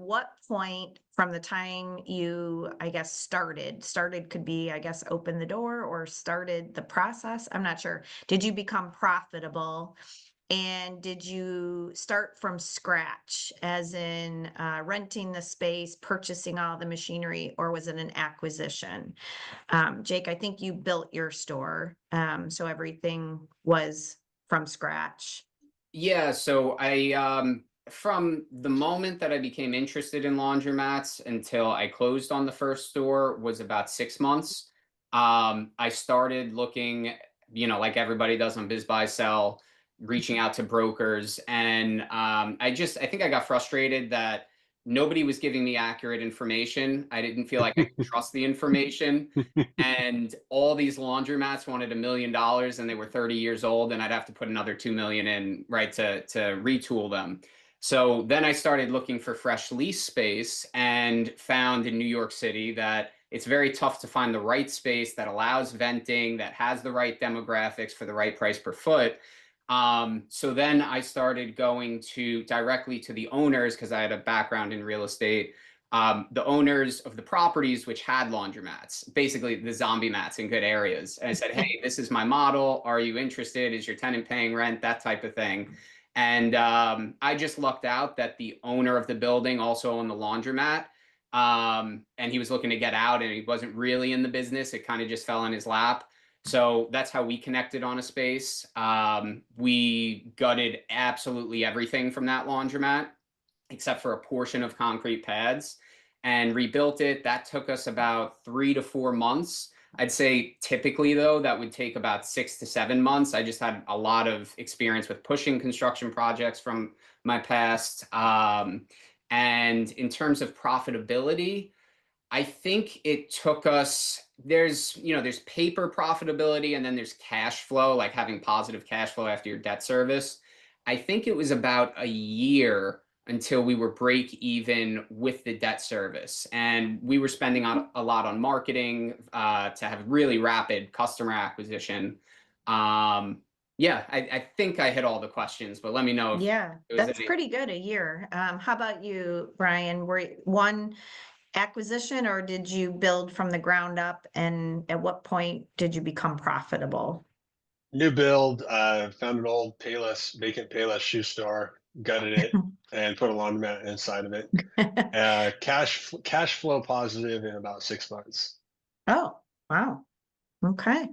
what point from the time you, I guess, started could be, I guess, open the door or started the process? I'm not sure. Did you become profitable? And did you start from scratch, as in renting the space, purchasing all the machinery, or was it an acquisition? Jake, I think you built your store, so everything was from scratch. Yeah, so from the moment that I became interested in laundromats until I closed on the first store was about 6 months. I started looking, like everybody does on Biz Buy Sell, reaching out to brokers, and I think I got frustrated that nobody was giving me accurate information. I didn't feel like I could trust the information. And all these laundromats wanted $1 million and they were 30 years old, and I'd have to put another 2 million in, right, to retool them. So then I started looking for fresh lease space and found in New York City that it's very tough to find the right space that allows venting, that has the right demographics for the right price per foot. So then I started going directly to the owners, because I had a background in real estate, the owners of the properties which had laundromats, basically the zombie mats in good areas. And I said, hey, this is my model. Are you interested? Is your tenant paying rent? That type of thing. And I just lucked out that the owner of the building also owned the laundromat. And he was looking to get out, and he wasn't really in the business. It kind of just fell in his lap. So that's how we connected on a space. We gutted absolutely everything from that laundromat, except for a portion of concrete pads, and rebuilt it. That took us about 3 to 4 months. I'd say typically, though, that would take about 6 to 7 months. I just had a lot of experience with pushing construction projects from my past. And in terms of profitability, I think it took us, there's paper profitability and then there's cash flow, like having positive cash flow after your debt service. I think it was about a year until we were break even with the debt service. And we were spending on a lot on marketing to have really rapid customer acquisition. Yeah, I think I hit all the questions, but let me know if Yeah, there was that's any. pretty good, a year. How about you, Brian? One acquisition, or did you build from the ground up? And at what point did you become profitable? New build, found an old Payless, vacant Payless shoe store, gutted it, and put a laundromat inside of it. Cash flow positive in about 6 months. Oh, wow. Okay.